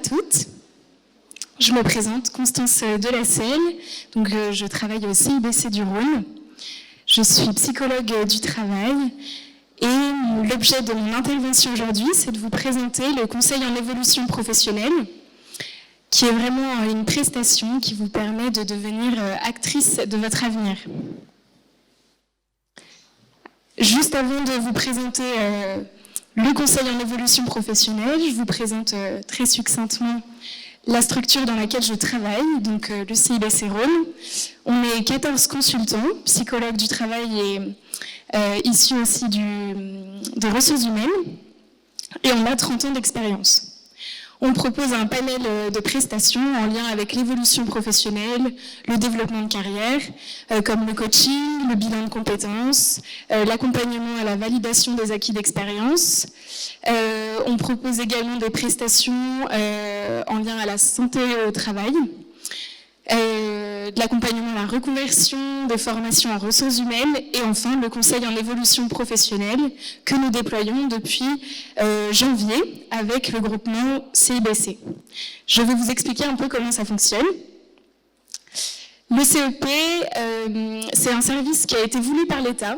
toutes. Je me présente, Constance Delacelle, donc je travaille au CIBC du Rhône. Je suis psychologue du travail et l'objet de mon intervention aujourd'hui, c'est de vous présenter le conseil en évolution professionnelle, qui est vraiment une prestation qui vous permet de devenir actrice de votre avenir. Juste avant de vous présenter le conseil en évolution professionnelle, je vous présente très succinctement la structure dans laquelle je travaille, donc le CIBC Rhône. On est 14 consultants, psychologues du travail et issus aussi des ressources humaines, et on a 30 ans d'expérience. On propose un panel de prestations en lien avec l'évolution professionnelle, le développement de carrière, comme le coaching, le bilan de compétences, l'accompagnement à la validation des acquis d'expérience. On propose également des prestations en lien à la santé au travail, de l'accompagnement à la reconversion, des formations en ressources humaines et enfin le conseil en évolution professionnelle que nous déployons depuis janvier avec le groupement CIBC. Je vais vous expliquer un peu comment ça fonctionne. Le CEP, c'est un service qui a été voulu par l'État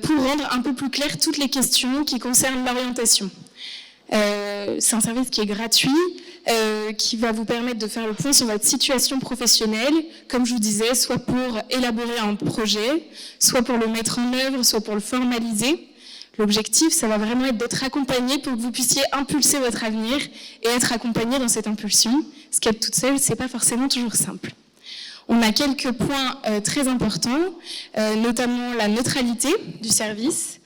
pour rendre un peu plus clair toutes les questions qui concernent l'orientation. C'est un service qui est gratuit, qui va vous permettre de faire le point sur votre situation professionnelle, comme je vous disais, soit pour élaborer un projet, soit pour le mettre en œuvre, soit pour le formaliser. L'objectif, ça va vraiment être d'être accompagné pour que vous puissiez impulser votre avenir et être accompagné dans cette impulsion. Ce qu'être toute seule, c'est pas forcément toujours simple. On a quelques points très importants, notamment la neutralité du service.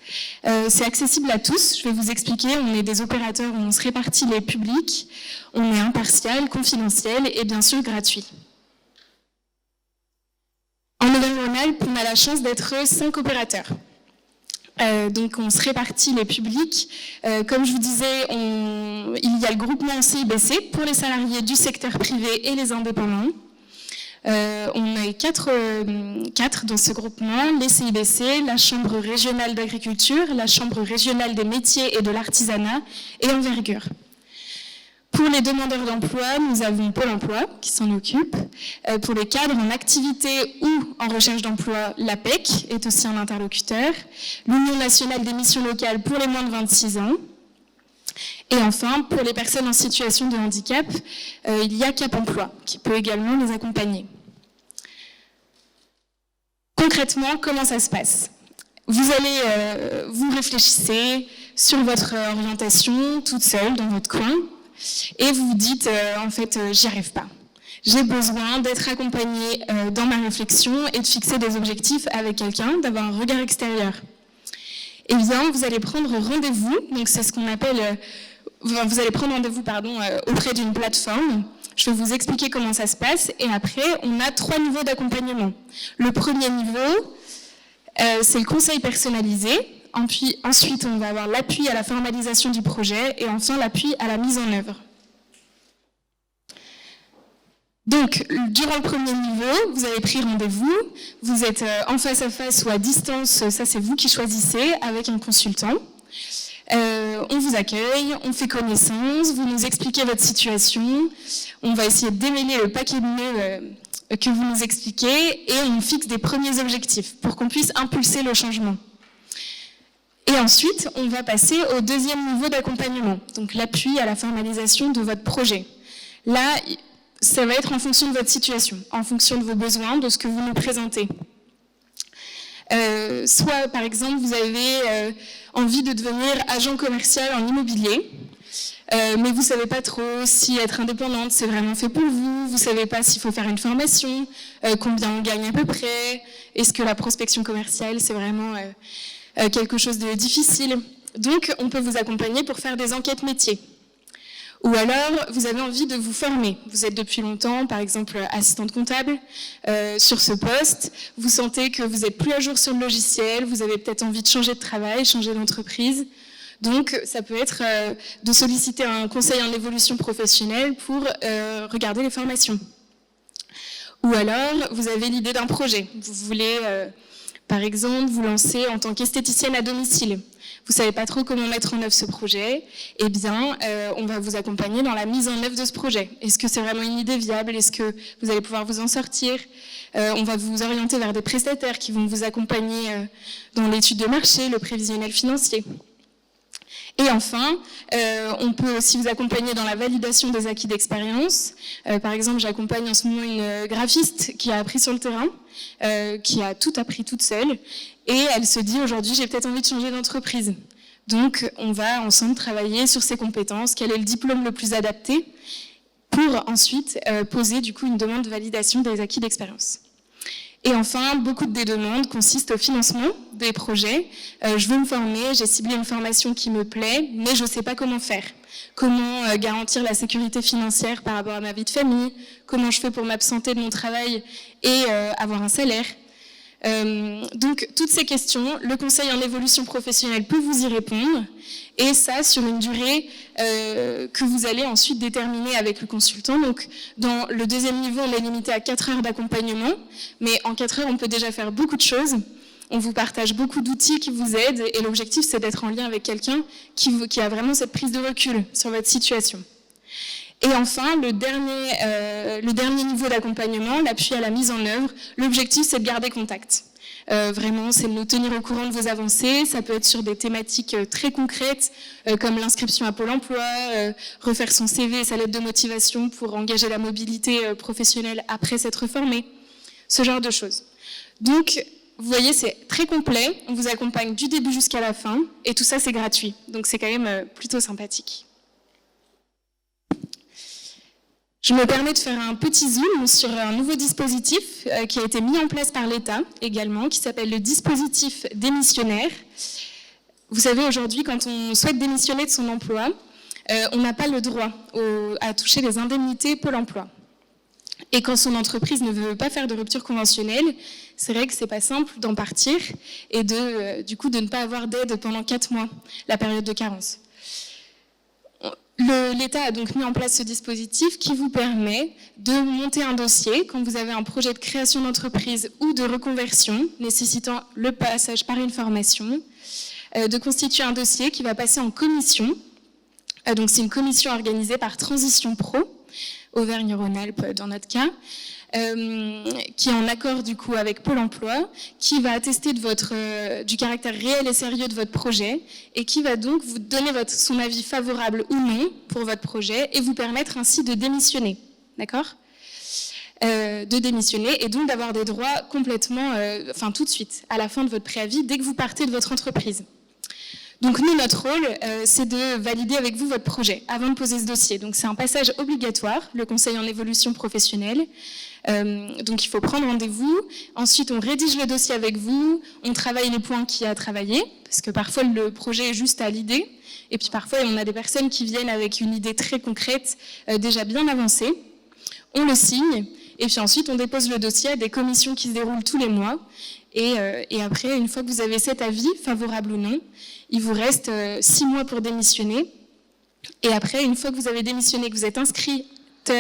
C'est accessible à tous, je vais vous expliquer, on est des opérateurs où on se répartit les publics, on est impartial, confidentiel et bien sûr gratuit. En Auvergne-Rhône-Alpes, on a la chance d'être 5 opérateurs. Donc on se répartit les publics. Comme je vous disais, il y a le groupement CIBC pour les salariés du secteur privé et les indépendants. On est quatre dans ce groupement, les CIBC, la Chambre régionale d'agriculture, la Chambre régionale des métiers et de l'artisanat et Envergure. Pour les demandeurs d'emploi, nous avons Pôle emploi qui s'en occupe. Pour les cadres en activité ou en recherche d'emploi, l'APEC est aussi un interlocuteur. L'Union nationale des missions locales pour les moins de 26 ans. Et enfin, pour les personnes en situation de handicap, il y a Cap Emploi qui peut également les accompagner. Concrètement, comment ça se passe ? Vous réfléchissez sur votre orientation toute seule dans votre coin et vous vous dites en fait j'y arrive pas. J'ai besoin d'être accompagnée dans ma réflexion et de fixer des objectifs avec quelqu'un, d'avoir un regard extérieur. Eh bien, vous allez prendre rendez-vous, donc c'est ce qu'on appelle, vous allez prendre rendez-vous auprès d'une plateforme. Je vais vous expliquer comment ça se passe et après, on a 3 niveaux d'accompagnement. Le premier niveau, c'est le conseil personnalisé. Ensuite, on va avoir l'appui à la formalisation du projet et enfin l'appui à la mise en œuvre. Donc, durant le premier niveau, vous avez pris rendez-vous, vous êtes en face à face ou à distance, ça c'est vous qui choisissez, avec un consultant. On vous accueille, on fait connaissance, vous nous expliquez votre situation, on va essayer de démêler le paquet de nœuds que vous nous expliquez et on fixe des premiers objectifs pour qu'on puisse impulser le changement. Et ensuite, on va passer au deuxième niveau d'accompagnement, donc l'appui à la formalisation de votre projet. Là, ça va être en fonction de votre situation, en fonction de vos besoins, de ce que vous nous présentez. Soit, par exemple, vous avez envie de devenir agent commercial en immobilier, mais vous ne savez pas trop si être indépendante, c'est vraiment fait pour vous, vous ne savez pas s'il faut faire une formation, combien on gagne à peu près, est-ce que la prospection commerciale, c'est vraiment quelque chose de difficile. Donc, on peut vous accompagner pour faire des enquêtes métiers. Ou alors, vous avez envie de vous former. Vous êtes depuis longtemps, par exemple, assistante comptable sur ce poste. Vous sentez que vous n'êtes plus à jour sur le logiciel. Vous avez peut-être envie de changer de travail, changer d'entreprise. Donc, ça peut être de solliciter un conseil en évolution professionnelle pour regarder les formations. Ou alors, vous avez l'idée d'un projet. Vous voulez Par exemple, vous lancez en tant qu'esthéticienne à domicile. Vous ne savez pas trop comment mettre en œuvre ce projet, eh bien, on va vous accompagner dans la mise en œuvre de ce projet. Est-ce que c'est vraiment une idée viable? Est-ce que vous allez pouvoir vous en sortir? On va vous orienter vers des prestataires qui vont vous accompagner dans l'étude de marché, le prévisionnel financier. Et enfin, on peut aussi vous accompagner dans la validation des acquis d'expérience. Par exemple, j'accompagne en ce moment une graphiste qui a appris sur le terrain, qui a tout appris toute seule, et elle se dit aujourd'hui j'ai peut-être envie de changer d'entreprise. Donc on va ensemble travailler sur ses compétences, quel est le diplôme le plus adapté, pour ensuite poser du coup une demande de validation des acquis d'expérience. Et enfin, beaucoup des demandes consistent au financement des projets. Je veux me former, j'ai ciblé une formation qui me plaît, mais je ne sais pas comment faire. Comment garantir la sécurité financière par rapport à ma vie de famille, comment je fais pour m'absenter de mon travail et avoir un salaire. Donc, toutes ces questions, le conseil en évolution professionnelle peut vous y répondre, et ça sur une durée que vous allez ensuite déterminer avec le consultant. Donc, dans le deuxième niveau, on est limité à 4 heures d'accompagnement, mais en 4 heures, on peut déjà faire beaucoup de choses. On vous partage beaucoup d'outils qui vous aident, et l'objectif, c'est d'être en lien avec quelqu'un qui a vraiment cette prise de recul sur votre situation. Et enfin, le dernier niveau d'accompagnement, l'appui à la mise en œuvre, l'objectif c'est de garder contact. Vraiment, c'est de nous tenir au courant de vos avancées, ça peut être sur des thématiques très concrètes, comme l'inscription à Pôle emploi, refaire son CV et sa lettre de motivation pour engager la mobilité professionnelle après s'être formé, ce genre de choses. Donc, vous voyez, c'est très complet, on vous accompagne du début jusqu'à la fin, et tout ça c'est gratuit, donc c'est quand même plutôt sympathique. Je me permets de faire un petit zoom sur un nouveau dispositif qui a été mis en place par l'État également, qui s'appelle le dispositif démissionnaire. Vous savez, aujourd'hui, quand on souhaite démissionner de son emploi, on n'a pas le droit à toucher les indemnités Pôle emploi. Et quand son entreprise ne veut pas faire de rupture conventionnelle, c'est vrai que c'est pas simple d'en partir et du coup de ne pas avoir d'aide pendant 4 mois, la période de carence. L'État a donc mis en place ce dispositif qui vous permet de monter un dossier quand vous avez un projet de création d'entreprise ou de reconversion nécessitant le passage par une formation, de constituer un dossier qui va passer en commission. Donc c'est une commission organisée par Transition Pro, Auvergne-Rhône-Alpes dans notre cas, qui est en accord du coup avec Pôle emploi, qui va attester du caractère réel et sérieux de votre projet et qui va donc vous donner son avis favorable ou non pour votre projet et vous permettre ainsi de démissionner, d'accord ? De démissionner et donc d'avoir des droits complètement, tout de suite, à la fin de votre préavis, dès que vous partez de votre entreprise. Donc nous, notre rôle, c'est de valider avec vous votre projet avant de poser ce dossier. Donc c'est un passage obligatoire, le conseil en évolution professionnelle. Donc il faut prendre rendez-vous. Ensuite, on rédige le dossier avec vous. On travaille les points qu'il y a à travailler, parce que parfois le projet est juste à l'idée. Et puis parfois, on a des personnes qui viennent avec une idée très concrète, déjà bien avancée. On le signe. Et puis ensuite, on dépose le dossier à des commissions qui se déroulent tous les mois. Et après, une fois que vous avez cet avis, favorable ou non, il vous reste 6 mois pour démissionner. Et après, une fois que vous avez démissionné, que vous êtes inscrit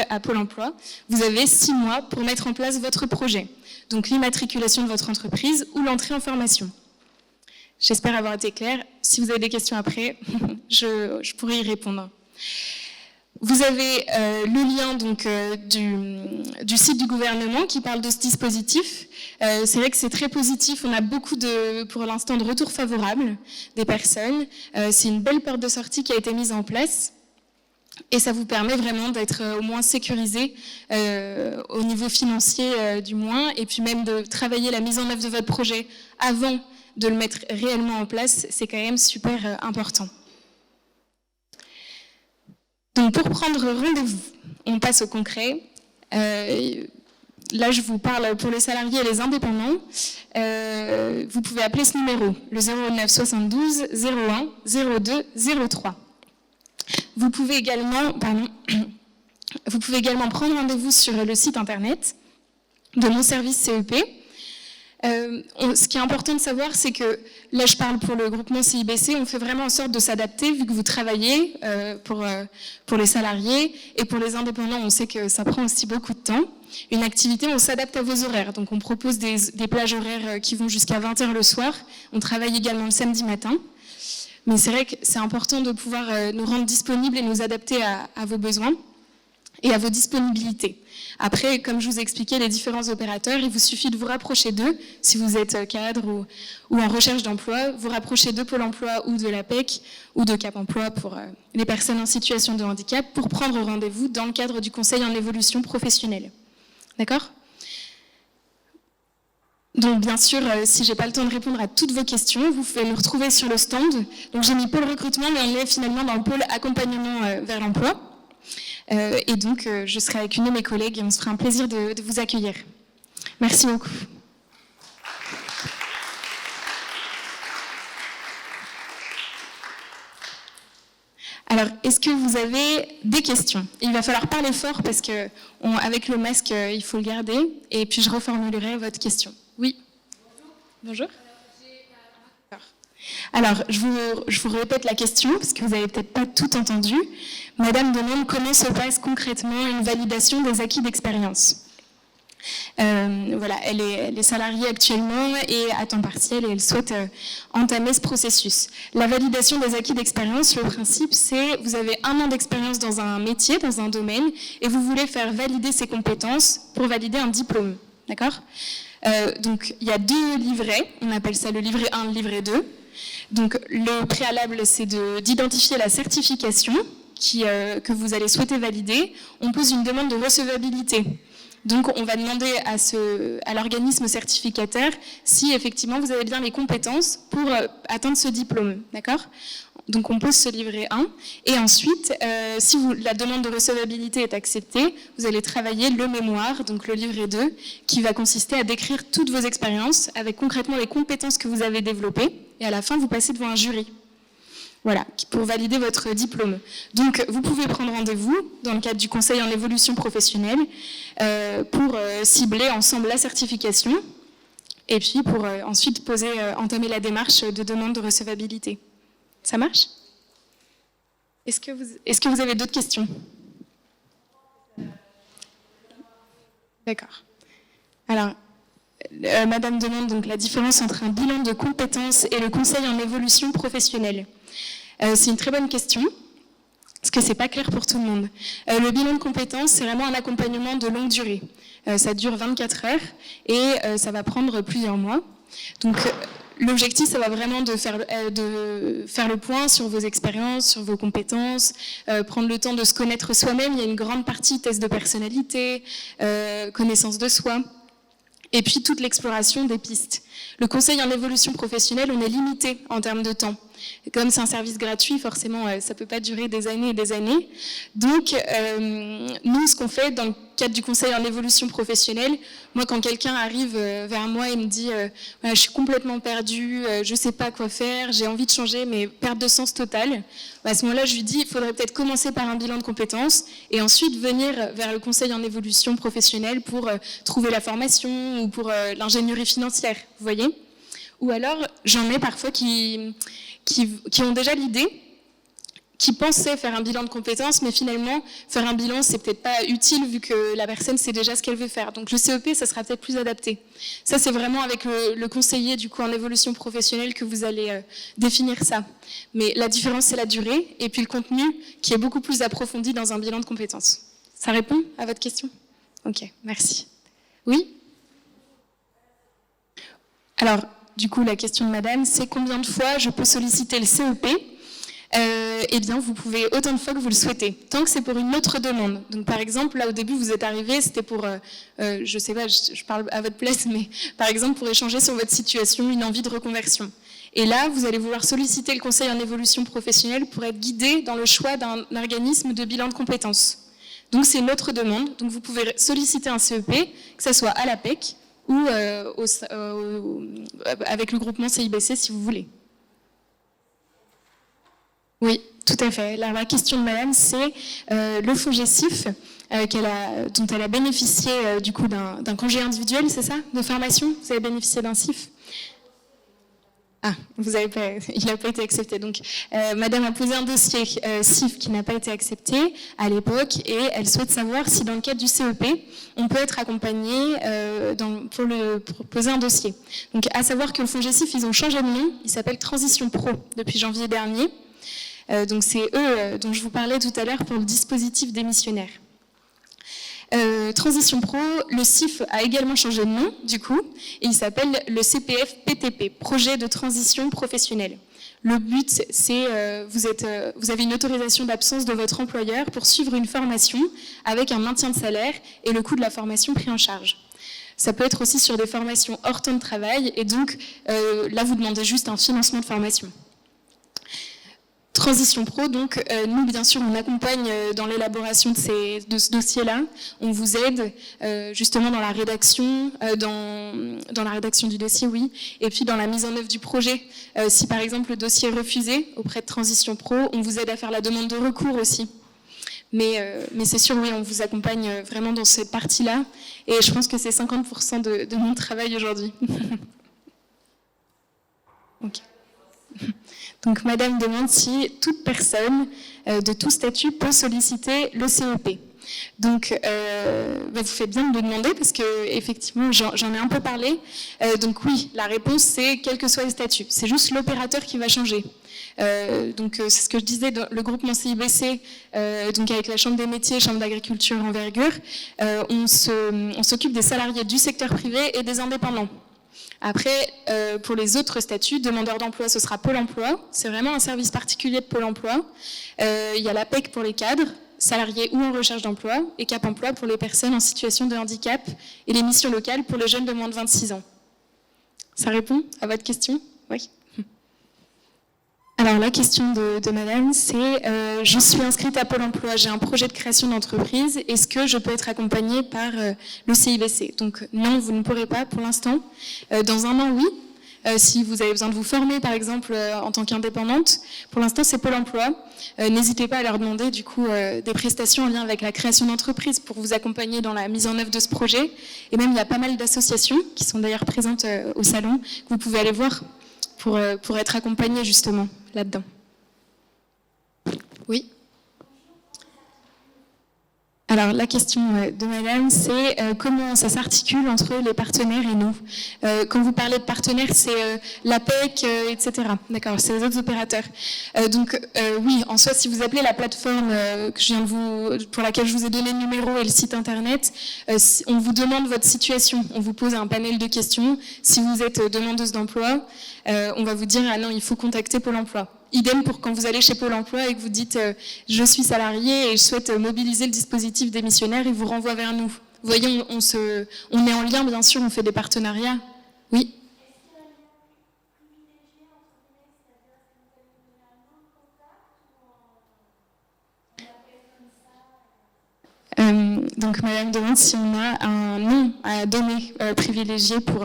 à Pôle emploi, vous avez 6 mois pour mettre en place votre projet. Donc l'immatriculation de votre entreprise ou l'entrée en formation. J'espère avoir été claire. Si vous avez des questions après, je pourrai y répondre. Vous avez le lien donc, du site du gouvernement qui parle de ce dispositif. C'est vrai que c'est très positif. On a beaucoup pour l'instant de retours favorables des personnes. C'est une belle porte de sortie qui a été mise en place. Et ça vous permet vraiment d'être au moins sécurisé au niveau financier du moins. Et puis même de travailler la mise en œuvre de votre projet avant de le mettre réellement en place. C'est quand même super important. Donc pour prendre rendez-vous, on passe au concret. Là, je vous parle pour les salariés et les indépendants. Vous pouvez appeler ce numéro, le 09 72 01 02 03. Vous pouvez également prendre rendez-vous sur le site internet de mon service CEP. Ce qui est important de savoir, c'est que, là je parle pour le groupement CIBC, on fait vraiment en sorte de s'adapter vu que vous travaillez pour les salariés et pour les indépendants, on sait que ça prend aussi beaucoup de temps. Une activité, on s'adapte à vos horaires, donc on propose des plages horaires qui vont jusqu'à 20h le soir, on travaille également le samedi matin. Mais c'est vrai que c'est important de pouvoir nous rendre disponibles et nous adapter à vos besoins et à vos disponibilités. Après, comme je vous ai expliqué, les différents opérateurs, il vous suffit de vous rapprocher d'eux, si vous êtes cadre ou en recherche d'emploi, vous rapprochez de Pôle emploi ou de l'APEC ou de Cap emploi pour les personnes en situation de handicap pour prendre rendez-vous dans le cadre du conseil en évolution professionnelle. D'accord ? Donc bien sûr, si j'ai pas le temps de répondre à toutes vos questions, vous pouvez me retrouver sur le stand. Donc j'ai mis pôle recrutement, mais on est finalement dans le pôle accompagnement vers l'emploi. Et donc, je serai avec une de mes collègues et on se fera un plaisir de vous accueillir. Merci beaucoup. Alors, est-ce que vous avez des questions ? Il va falloir parler fort parce que avec le masque, il faut le garder. Et puis, je reformulerai votre question. Oui. Bonjour. Alors, je vous répète la question, parce que vous n'avez peut-être pas tout entendu. Madame demande comment se passe concrètement une validation des acquis d'expérience. Voilà, elle est salariée actuellement et à temps partiel et elle souhaite entamer ce processus. La validation des acquis d'expérience, le principe, c'est vous avez 1 an d'expérience dans un métier, dans un domaine, et vous voulez faire valider ces compétences pour valider un diplôme. D'accord ? Donc, il y a 2 livrets, on appelle ça le livret 1, le livret 2. Donc, le préalable, c'est d'identifier la certification que vous allez souhaiter valider. On pose une demande de recevabilité. Donc, on va demander à l'organisme certificataire si, effectivement, vous avez bien les compétences pour atteindre ce diplôme. D'accord ? Donc, on pose ce livret 1. Et ensuite, si la demande de recevabilité est acceptée, vous allez travailler le mémoire, donc le livret 2, qui va consister à décrire toutes vos expériences avec concrètement les compétences que vous avez développées. Et à la fin, vous passez devant un jury. Voilà, pour valider votre diplôme. Donc, vous pouvez prendre rendez-vous dans le cadre du conseil en évolution professionnelle pour cibler ensemble la certification et puis pour ensuite entamer la démarche de demande de recevabilité. Ça marche ? Est-ce que vous avez d'autres questions ? D'accord. Alors, Madame demande donc la différence entre un bilan de compétences et le conseil en évolution professionnelle. C'est une très bonne question, parce que c'est pas clair pour tout le monde. Le bilan de compétences, c'est vraiment un accompagnement de longue durée. Ça dure 24 heures et ça va prendre plusieurs mois. Donc, l'objectif, ça va vraiment de faire le point sur vos expériences, sur vos compétences, prendre le temps de se connaître soi-même. Il y a une grande partie test de personnalité, connaissance de soi. Et puis toute l'exploration des pistes. Le conseil en évolution professionnelle, on est limité en termes de temps. Et comme c'est un service gratuit, forcément, ça ne peut pas durer des années et des années. Donc, nous, ce qu'on fait dans le cadre du conseil en évolution professionnelle, moi, quand quelqu'un arrive vers moi et me dit « je suis complètement perdue, je ne sais pas quoi faire, j'ai envie de changer, mais perte de sens totale », à ce moment-là, je lui dis « il faudrait peut-être commencer par un bilan de compétences et ensuite venir vers le conseil en évolution professionnelle pour trouver la formation ou pour l'ingénierie financière, vous voyez ?» Ou alors, j'en ai parfois qui ont déjà l'idée, qui pensaient faire un bilan de compétences, mais finalement, faire un bilan, c'est peut-être pas utile vu que la personne sait déjà ce qu'elle veut faire. Donc le CEP, ça sera peut-être plus adapté. Ça, c'est vraiment avec le conseiller du coup en évolution professionnelle que vous allez définir ça. Mais la différence, c'est la durée et puis le contenu qui est beaucoup plus approfondi dans un bilan de compétences. Ça répond à votre question ? Ok, merci. Oui ? Alors, du coup, la question de madame, c'est combien de fois je peux solliciter le CEP ? Eh bien, vous pouvez autant de fois que vous le souhaitez, tant que c'est pour une autre demande. Donc, par exemple, là, au début, vous êtes arrivé, c'était pour, je sais pas, je parle à votre place, mais par exemple, pour échanger sur votre situation, une envie de reconversion. Et là, vous allez vouloir solliciter le conseil en évolution professionnelle pour être guidé dans le choix d'un organisme de bilan de compétences. Donc, c'est une autre demande. Donc, vous pouvez solliciter un CEP, que ce soit à l'APEC ou avec le groupement CIBC, si vous voulez. Oui, Tout à fait. Alors, la question de madame, c'est le FONGECIF, dont elle a bénéficié du coup d'un congé individuel, c'est ça, de formation. Vous avez bénéficié d'un CIF? Ah, il n'a pas été accepté. Donc, madame a posé un dossier CIF qui n'a pas été accepté à l'époque et elle souhaite savoir si dans le cadre du CEP, on peut être accompagné pour poser un dossier. Donc, à savoir que le FONGECIF, ils ont changé de nom, il s'appelle Transition Pro depuis janvier dernier. Donc, c'est eux dont je vous parlais tout à l'heure pour le dispositif démissionnaire. Transition Pro, le CIF a également changé de nom, du coup, et il s'appelle le CPF PTP, Projet de Transition Professionnelle. Le but, c'est vous avez une autorisation d'absence de votre employeur pour suivre une formation avec un maintien de salaire et le coût de la formation pris en charge. Ça peut être aussi sur des formations hors temps de travail, et donc là, vous demandez juste un financement de formation. Transition Pro, donc nous bien sûr on accompagne dans l'élaboration de ce dossier-là, on vous aide justement dans la rédaction, dans la rédaction du dossier, oui, et puis dans la mise en œuvre du projet. Si par exemple le dossier est refusé auprès de Transition Pro, on vous aide à faire la demande de recours aussi. Mais c'est sûr, oui, on vous accompagne vraiment dans cette partie-là, et je pense que c'est 50% de mon travail aujourd'hui. Ok. Donc, madame demande si toute personne de tout statut peut solliciter le CEP. Donc, vous faites bien de me demander parce que effectivement, j'en ai un peu parlé. Donc oui, la réponse c'est quel que soit le statut. C'est juste l'opérateur qui va changer. Donc c'est ce que je disais, le groupement CIBC, donc avec la Chambre des métiers, Chambre d'agriculture Envergure, on s'occupe des salariés du secteur privé et des indépendants. Après, pour les autres statuts, demandeur d'emploi, ce sera Pôle emploi. C'est vraiment un service particulier de Pôle emploi. Il y a l'APEC pour les cadres, salariés ou en recherche d'emploi, et Cap emploi pour les personnes en situation de handicap, et les missions locales pour les jeunes de moins de 26 ans. Ça répond à votre question? Oui. Alors la question de madame, c'est je suis inscrite à Pôle emploi, j'ai un projet de création d'entreprise, est-ce que je peux être accompagnée par le CIBC? Donc non, vous ne pourrez pas pour l'instant. Dans un an, oui. Si vous avez besoin de vous former, par exemple, en tant qu'indépendante, pour l'instant, c'est Pôle emploi. N'hésitez pas à leur demander, du coup, des prestations en lien avec la création d'entreprise pour vous accompagner dans la mise en œuvre de ce projet. Et même, il y a pas mal d'associations qui sont d'ailleurs présentes au salon, que vous pouvez aller voir pour être accompagné, justement, là-dedans. Oui. Alors, la question de madame, c'est comment ça s'articule entre les partenaires et nous. Quand vous parlez de partenaires, c'est l'APEC, etc. D'accord, c'est les autres opérateurs. Donc, oui, en soi, si vous appelez la plateforme pour laquelle je vous ai donné le numéro et le site internet, on vous demande votre situation. On vous pose un panel de questions. Si vous êtes demandeuse d'emploi, on va vous dire « Ah non, il faut contacter Pôle emploi ». Idem pour quand vous allez chez Pôle emploi et que vous dites je suis salarié et je souhaite mobiliser le dispositif démissionnaire, il vous renvoie vers nous. Vous voyez, on est en lien, bien sûr, on fait des partenariats. Oui. Donc madame demande si on a un nom à donner privilégié pour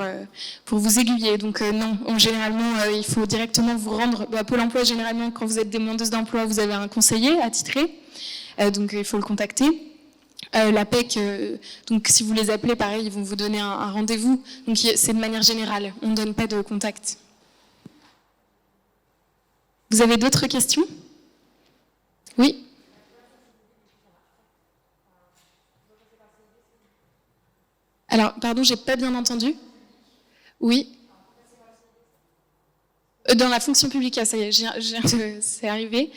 vous aiguiller. Donc non, généralement il faut directement vous rendre à Pôle emploi. Généralement quand vous êtes demandeuse d'emploi, vous avez un conseiller attitré, donc il faut le contacter. L'APEC, donc si vous les appelez, pareil, ils vont vous donner un rendez-vous. Donc c'est de manière générale, on ne donne pas de contact. Vous avez d'autres questions? Oui. Alors, pardon, j'ai pas bien entendu. Oui. Dans la fonction publique, ça y est, c'est arrivé.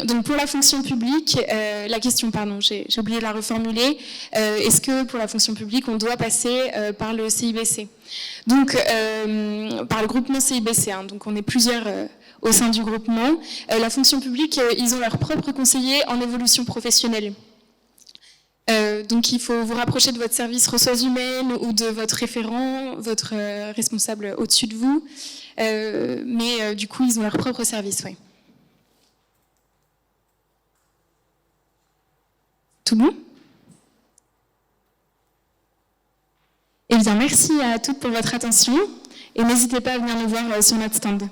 Donc pour la fonction publique, la question, pardon, j'ai oublié de la reformuler. Est-ce que pour la fonction publique, on doit passer par le CIBC? Donc par le groupement CIBC, hein, donc on est plusieurs au sein du groupement. La fonction publique, ils ont leur propre conseiller en évolution professionnelle. Donc il faut vous rapprocher de votre service ressources humaines ou de votre référent, votre responsable au-dessus de vous. Mais du coup, ils ont leur propre service, oui. Tout bon? Eh bien, merci à toutes pour votre attention et n'hésitez pas à venir nous voir sur notre stand.